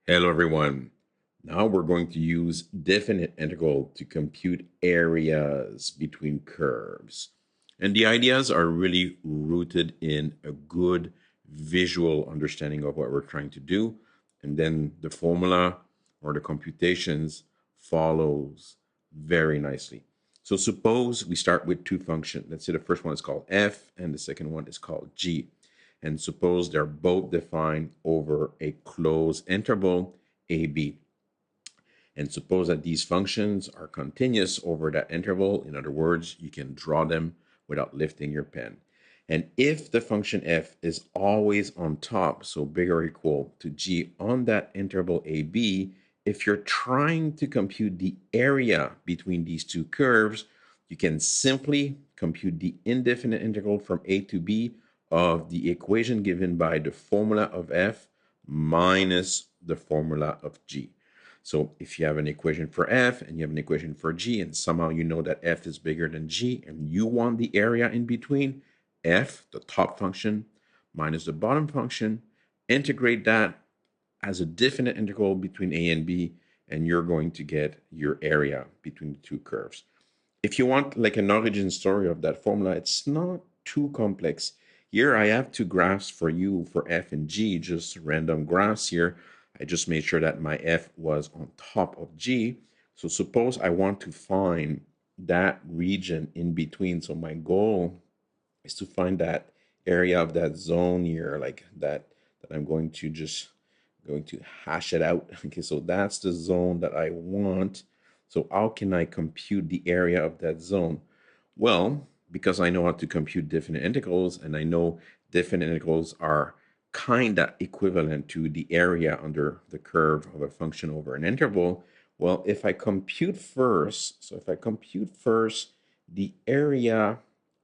Hello, everyone. Now we're going to use definite integral to compute areas between curves. And the ideas are really rooted in a good visual understanding of what we're trying to do. And then the formula or the computations follows very nicely. So suppose we start with two functions. Let's say the first one is called f and the second one is called g. And suppose they're both defined over a closed interval AB. And suppose that these functions are continuous over that interval. In other words, you can draw them without lifting your pen. And if the function f is always on top, so bigger or equal to g on that interval AB, if you're trying to compute the area between these two curves, you can simply compute the indefinite integral from a to b of the equation given by the formula of f minus the formula of g. So if you have an equation for f and you have an equation for g, and somehow you know that f is bigger than g, and you want the area in between, f, the top function, minus the bottom function, integrate that as a definite integral between a and b, and you're going to get your area between the two curves. If you want like an origin story of that formula, it's not too complex. Here I have two graphs for you for f and g, just random graphs here. I just made sure that my f was on top of g. So suppose I want to find that region in between. So my goal is to find that area of that zone here, like that I'm going to hash it out. Okay, so that's the zone that I want. So how can I compute the area of that zone? Well, because I know how to compute definite integrals, and I know definite integrals are kind of equivalent to the area under the curve of a function over an interval. Well, if I compute first, so if I compute first the area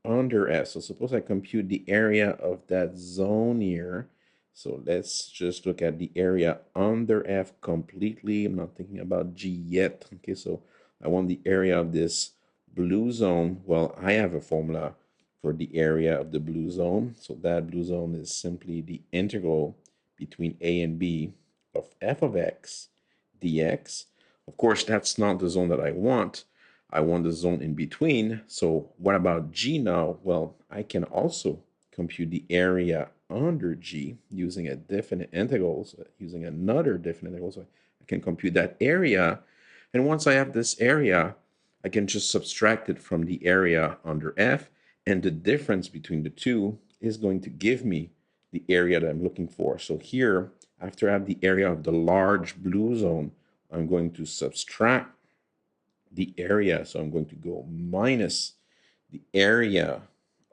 under S, so suppose I compute the area of that zone here. So let's just look at the area under F completely. I'm not thinking about G yet. Okay, so I want the area of this blue zone. Well, I have a formula for the area of the blue zone. So that blue zone is simply the integral between a and b of f of x dx. Of course, that's not the zone that I want. I want the zone in between. So what about G now? Well, I can also compute the area under G using a definite integral, so using another definite integral. So I can compute that area. And once I have this area, I can just subtract it from the area under F. And the difference between the two is going to give me the area that I'm looking for. So here, after I have the area of the large blue zone, I'm going to subtract the area. So I'm going to go minus the area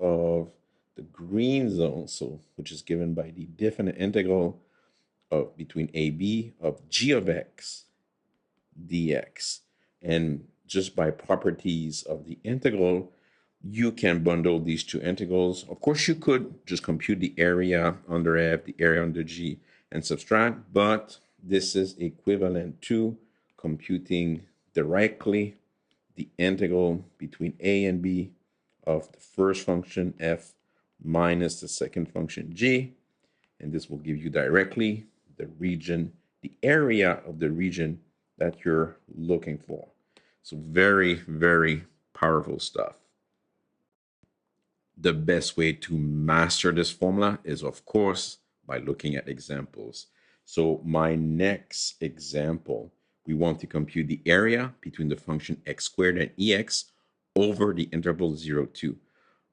of the green zone, so which is given by the definite integral of between AB of g of x dx. And just by properties of the integral, you can bundle these two integrals. Of course, you could just compute the area under f, the area under g, and subtract, but this is equivalent to computing directly the integral between a and b of the first function f minus the second function g, and this will give you directly the region, the area of the region that you're looking for. So very, very powerful stuff. The best way to master this formula is, of course, by looking at examples. So my next example, we want to compute the area between the function x squared and ex over the interval 0, 2.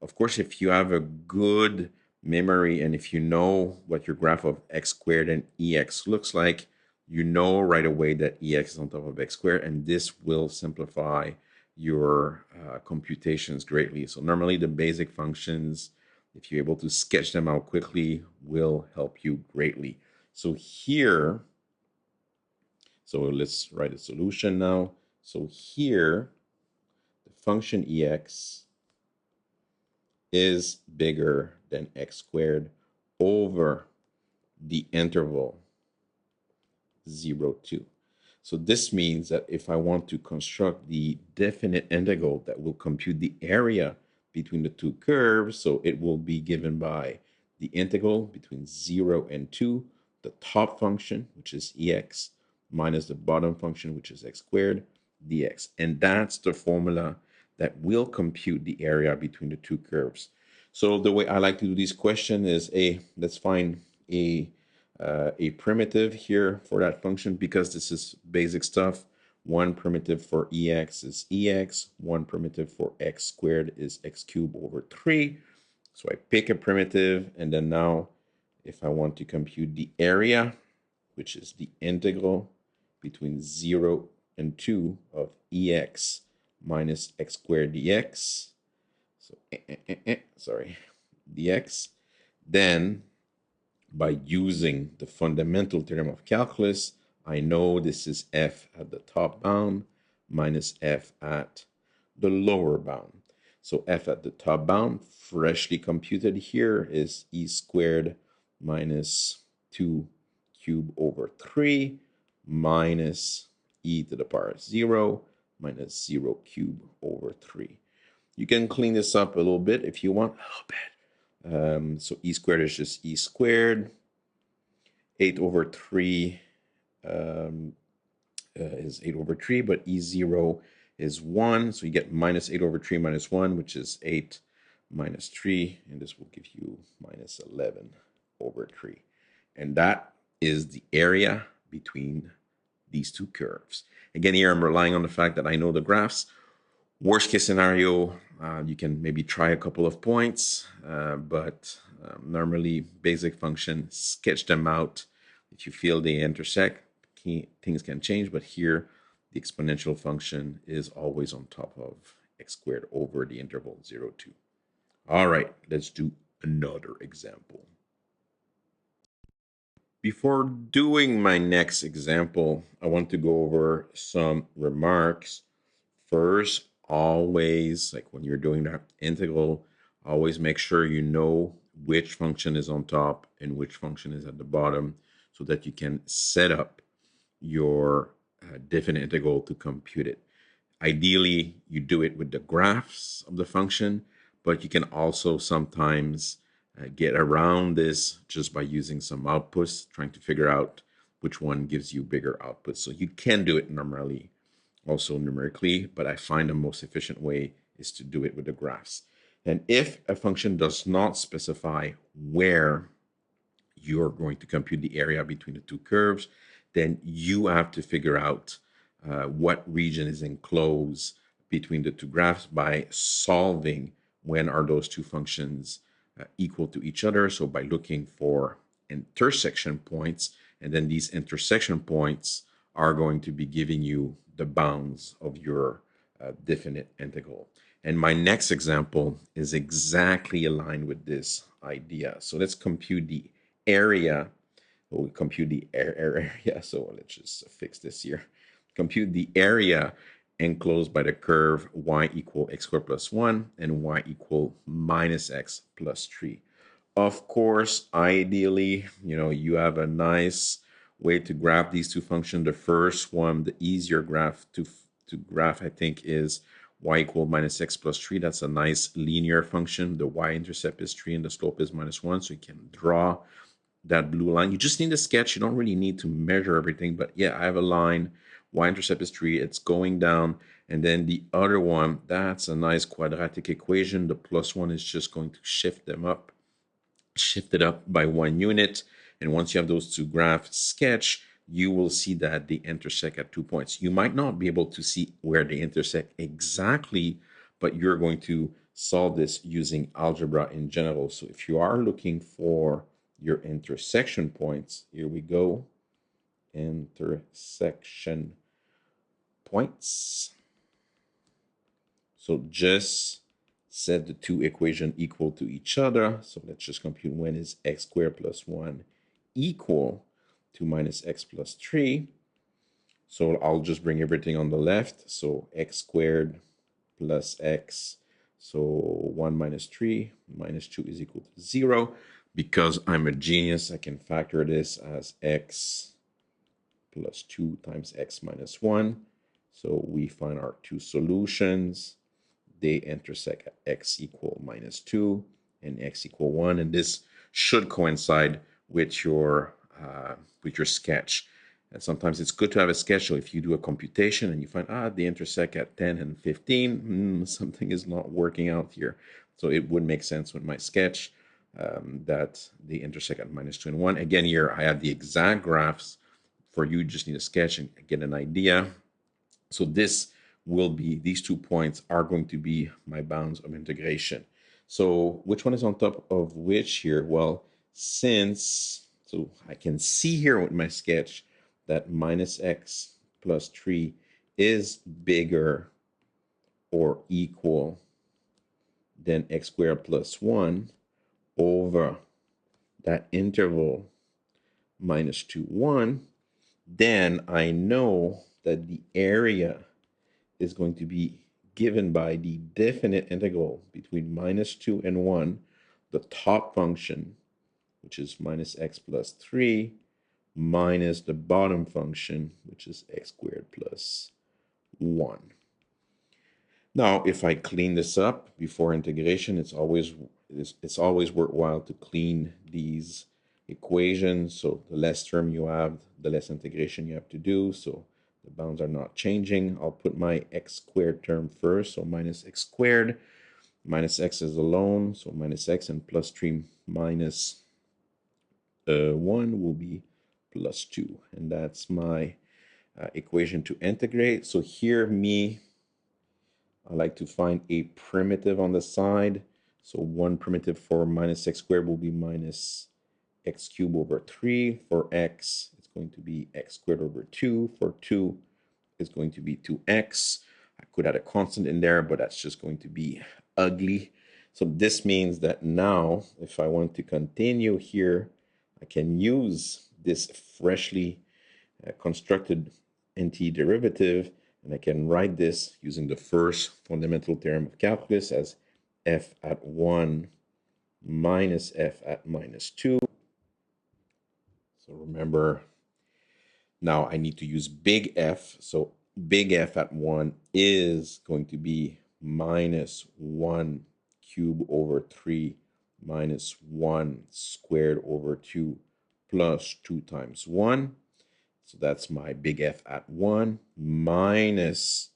Of course, if you have a good memory and if you know what your graph of x squared and ex looks like, you know right away that ex is on top of x squared, and this will simplify your computations greatly. So normally the basic functions, if you're able to sketch them out quickly, will help you greatly. So here, so let's write a solution now. So here, the function ex is bigger than x squared over the interval 0, 2. So this means that if I want to construct the definite integral that will compute the area between the two curves, so it will be given by the integral between 0 and 2, the top function, which is ex, minus the bottom function, which is x squared dx. And that's the formula that will compute the area between the two curves. So the way I like to do this question is let's find a primitive here for that function, because this is basic stuff. One primitive for ex is ex. One primitive for x squared is x cubed over 3. So I pick a primitive, and then now if I want to compute the area, which is the integral between 0 and 2 of ex minus x squared dx, so sorry, dx, then by using the fundamental theorem of calculus, I know this is f at the top bound minus f at the lower bound. So f at the top bound, freshly computed here, is e squared minus 2 cubed over 3 minus e to the power of 0 minus 0 cubed over 3. You can clean this up a little bit if you want, a little bit. So e squared is just e squared. 8 over 3 is 8 over 3, but e0 is 1. So you get minus 8 over 3 minus 1, which is 8 minus 3. And this will give you minus 11 over 3. And that is the area between these two curves. Again, here I'm relying on the fact that I know the graphs. Worst case scenario, you can maybe try a couple of points, but normally basic functions, sketch them out. If you feel they intersect, things can change, but here the exponential function is always on top of x squared over the interval 0, 2. All right, let's do another example. Before doing my next example, I want to go over some remarks. First, always, like when you're doing that integral, always make sure you know which function is on top and which function is at the bottom, so that you can set up your definite integral to compute it. Ideally, you do it with the graphs of the function, but you can also sometimes get around this just by using some outputs, trying to figure out which one gives you bigger outputs. So you can do it normally, also numerically, but I find the most efficient way is to do it with the graphs. And if a function does not specify where you're going to compute the area between the two curves, then you have to figure out what region is enclosed between the two graphs by solving when are those two functions equal to each other. So by looking for intersection points, and then these intersection points are going to be giving you the bounds of your definite integral. And my next example is exactly aligned with this idea. So let's compute the area. We'll compute the area. So let's just fix this here. Compute the area enclosed by the curve y equal x squared plus 1 and y equal minus x plus 3. Of course, ideally, you have a nice way to graph these two functions. The first one, the easier graph to graph, I think, is y equal minus x plus 3. That's a nice linear function. The y-intercept is 3 and the slope is minus 1. So you can draw that blue line. You just need a sketch. You don't really need to measure everything. But yeah, I have a line. Y-intercept is 3. It's going down. And then the other one, that's a nice quadratic equation. The plus 1 is just going to shift it up by 1 unit. And once you have those two graphs sketched, you will see that they intersect at 2 points. You might not be able to see where they intersect exactly, but you're going to solve this using algebra in general. So if you are looking for your intersection points, here we go, intersection points. So just set the two equations equal to each other. So let's just compute when is x squared plus 1 equal to minus x plus 3. So I'll just bring everything on the left. So x squared plus x. So 1 minus 3 minus 2 is equal to 0. Because I'm a genius, I can factor this as x plus 2 times x minus 1. So we find our two solutions. They intersect at x equal minus 2 and x equal 1. And this should coincide with your with your sketch. And sometimes it's good to have a sketch. So if you do a computation and you find, they intersect at 10 and 15, something is not working out here. So it would make sense with my sketch that they intersect at -2 and 1. Again, here I have the exact graphs. For you, just need a sketch and get an idea. So this will be, these 2 points are going to be my bounds of integration. So which one is on top of which here? Well, so I can see here with my sketch that -x plus 3 is bigger or equal than x squared plus 1 over that interval -2, 1, then I know that the area is going to be given by the definite integral between -2 and 1, the top function, which is -x plus 3, minus the bottom function, which is x squared plus 1. Now, if I clean this up before integration, it's always worthwhile to clean these equations. So the less term you have, the less integration you have to do. So the bounds are not changing. I'll put my x squared term first. So minus x squared, minus x is alone. So minus x and plus 3 minus 1 will be plus 2. And that's my equation to integrate. So here, I like to find a primitive on the side. So one primitive for minus x squared will be minus x cubed over 3. For x, it's going to be x squared over 2. For 2, it's going to be 2x. I could add a constant in there, but that's just going to be ugly. So this means that now, if I want to continue here, I can use this freshly constructed antiderivative, and I can write this using the first fundamental theorem of calculus as f at 1 minus f at -2. So remember, now I need to use big F. So big F at 1 is going to be -1 cubed over 3 minus 1 squared over 2 plus 2 times 1. So that's my big F at 1 minus,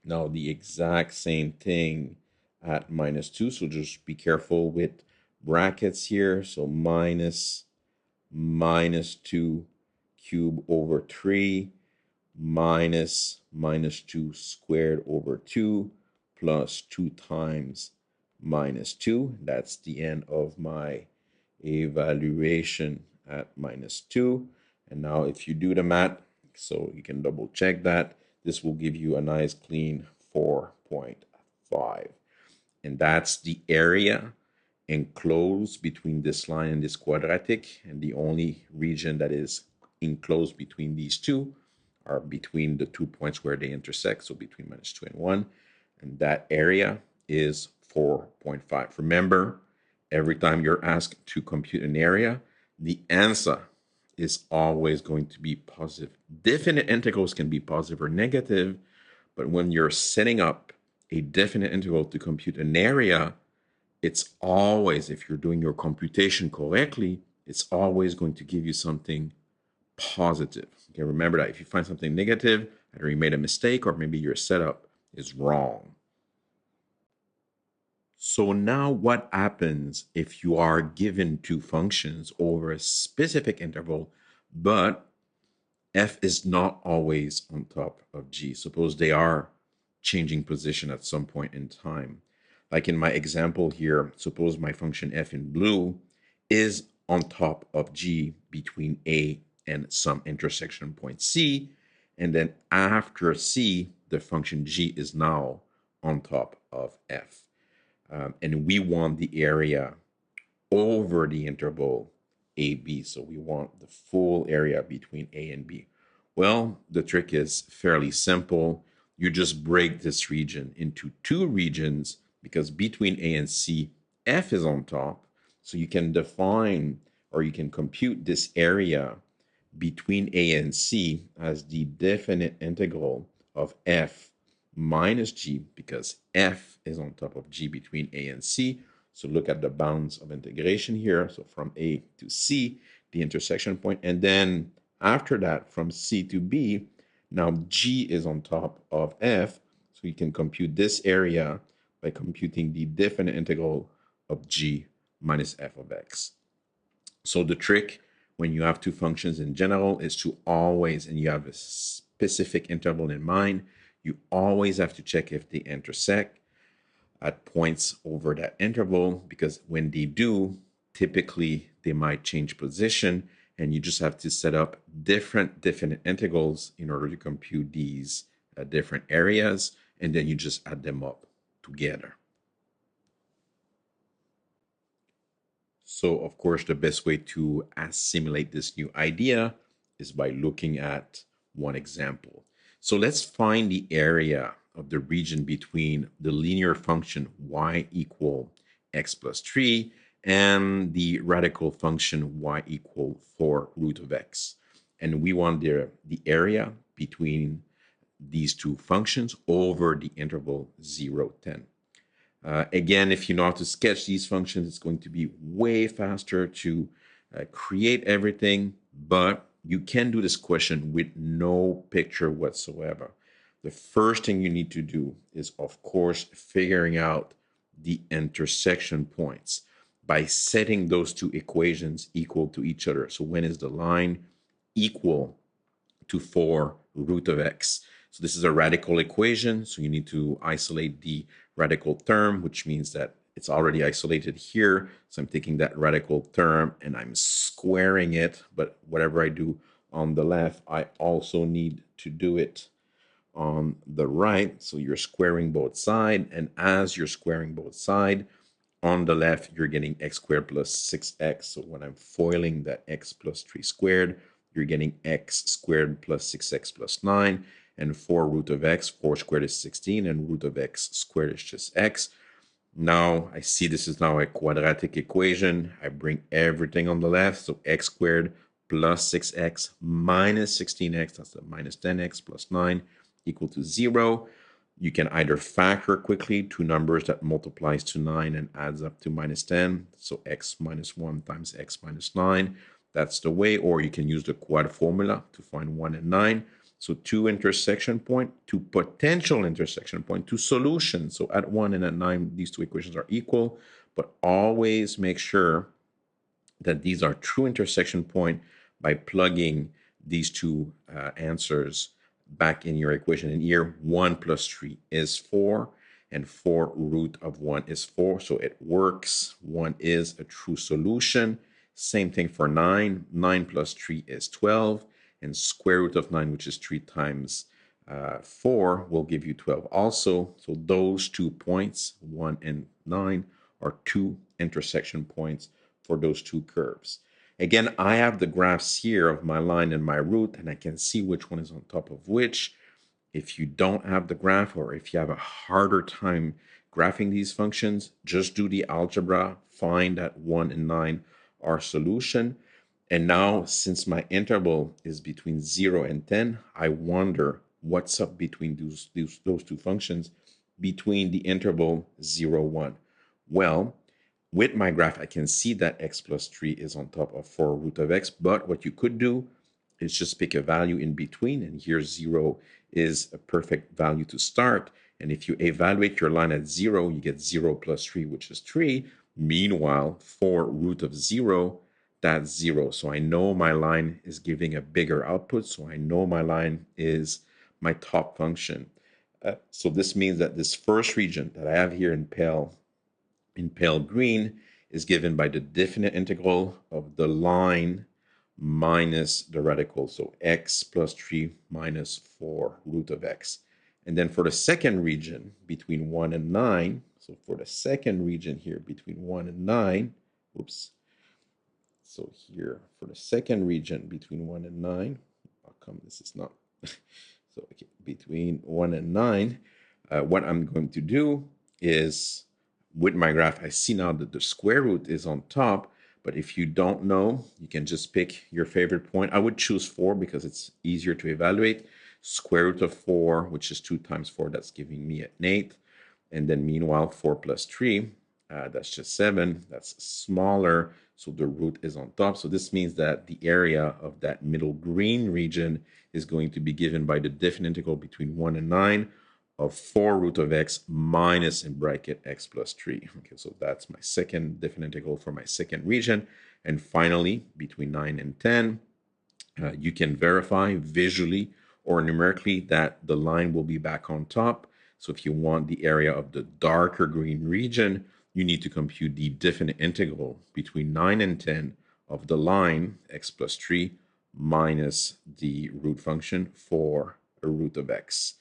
now the exact same thing at -2. So just be careful with brackets here. So minus -2 cubed over 3 minus -2 squared over 2 plus 2 times -2. That's the end of my evaluation at -2. And now if you do the math, so you can double check that, this will give you a nice clean 4.5. And that's the area enclosed between this line and this quadratic. And the only region that is enclosed between these two are between the 2 points where they intersect, so between -2 and 1. And that area is 4.5. Remember, every time you're asked to compute an area, the answer is always going to be positive. Definite integrals can be positive or negative, but when you're setting up a definite integral to compute an area, it's always, if you're doing your computation correctly, it's always going to give you something positive. Okay, remember that if you find something negative, either you made a mistake or maybe your setup is wrong. So now what happens if you are given two functions over a specific interval, but f is not always on top of g? Suppose they are changing position at some point in time. Like in my example here, suppose my function f in blue is on top of g between a and some intersection point c, and then after c, the function g is now on top of f. And we want the area over the interval AB. So we want the full area between A and B. Well, the trick is fairly simple. You just break this region into two regions because between A and C, F is on top. So you can define or you can compute this area between A and C as the definite integral of F minus G, because F is on top of G between A and C. So look at the bounds of integration here. So from A to C, the intersection point. And then after that, from C to B, now G is on top of F. So you can compute this area by computing the definite integral of G minus F of X. So the trick when you have two functions in general is to always, and you have a specific interval in mind, you always have to check if they intersect at points over that interval, because when they do, typically they might change position, and you just have to set up different definite integrals in order to compute these different areas, and then you just add them up together. So, of course, the best way to assimilate this new idea is by looking at one example. So let's find the area of the region between the linear function y equal x plus 3 and the radical function y equal 4 root of x. And we want the area between these two functions over the interval 0, 10. Again, if you know how to sketch these functions, it's going to be way faster to create everything, but you can do this question with no picture whatsoever. The first thing you need to do is, of course, figuring out the intersection points by setting those two equations equal to each other. So when is the line equal to 4 root of x? So this is a radical equation, so you need to isolate the radical term, which means that it's already isolated here. So I'm taking that radical term and I'm squaring it, but whatever I do on the left, I also need to do it on the right. So you're squaring both sides, and as you're squaring both sides, on the left, you're getting x squared plus 6x. So when I'm foiling that x plus 3 squared, you're getting x squared plus 6x plus 9. And 4 root of x, 4 squared is 16, and root of x squared is just x. Now I see this is now a quadratic equation. I bring everything on the left. So x squared plus 6x minus 16x, that's the minus 10x plus 9 equal to 0. You can either factor quickly two numbers that multiplies to 9 and adds up to minus 10. So x minus 1 times x minus 9. That's the way. Or you can use the quad formula to find 1 and 9. So two intersection point, two potential intersection point, two solutions. So at 1 and at 9, these two equations are equal. But always make sure that these are true intersection point by plugging these two answers back in your equation. And here, 1 plus 3 is 4, and 4 root of 1 is 4. So it works. 1 is a true solution. Same thing for 9. 9 plus 3 is 12. And square root of 9, which is 3 times 4, will give you 12 also. So those 2 points, 1 and 9, are 2 intersection points for those 2 curves. Again, I have the graphs here of my line and my root, and I can see which one is on top of which. If you don't have the graph, or if you have a harder time graphing these functions, just do the algebra, find that 1 and 9 are solution. And now, since my interval is between 0 and 10, I wonder what's up between those two functions between the interval 0, 1. Well, with my graph, I can see that x plus 3 is on top of 4 root of x, but what you could do is just pick a value in between, and here 0 is a perfect value to start. And if you evaluate your line at 0, you get 0 plus 3, which is 3. Meanwhile, 4 root of 0, that's 0. So I know my line is giving a bigger output. So I know my line is my top function. So this means that this first region that I have here in pale green is given by the definite integral of the line minus the radical. So x plus 3 minus 4 root of x. And then for the second region between 1 and 9, so for the second region here between 1 and 9, oops. So here for the second region between 1 and 9, how come this is not? So okay, between 1 and 9, what I'm going to do is, with my graph, I see now that the square root is on top, but if you don't know, you can just pick your favorite point. I would choose 4 because it's easier to evaluate. Square root of 4, which is 2 times 4, that's giving me an 8. And then meanwhile, 4 plus 3, that's just 7. That's smaller. So the root is on top. So this means that the area of that middle green region is going to be given by the definite integral between 1 and 9 of 4 root of x minus in bracket x plus 3. Okay, so that's my second definite integral for my second region. And finally, between 9 and 10, you can verify visually or numerically that the line will be back on top. So if you want the area of the darker green region, you need to compute the definite integral between 9 and 10 of the line x plus 3 minus the root function for a root of x.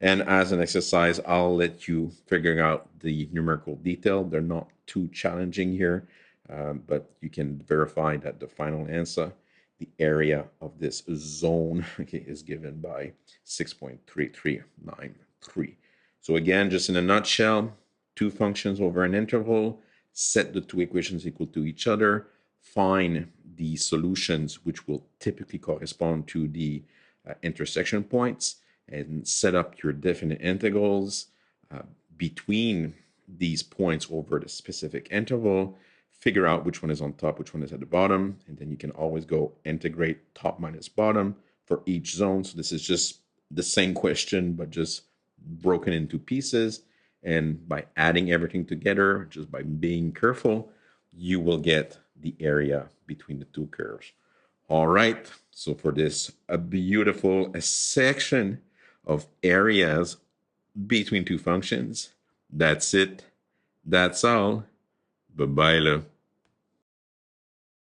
And as an exercise, I'll let you figure out the numerical detail. They're not too challenging here, but you can verify that the final answer, the area of this zone, okay, is given by 6.3393. So again, just in a nutshell, two functions over an interval, set the two equations equal to each other, find the solutions which will typically correspond to the intersection points, and set up your definite integrals between these points over the specific interval, figure out which one is on top, which one is at the bottom, and then you can always go integrate top minus bottom for each zone. So this is just the same question, but just broken into pieces. And by adding everything together, just by being careful, you will get the area between the two curves. All right, so for this, a beautiful section of areas between two functions, that's it. That's all. Bye-bye.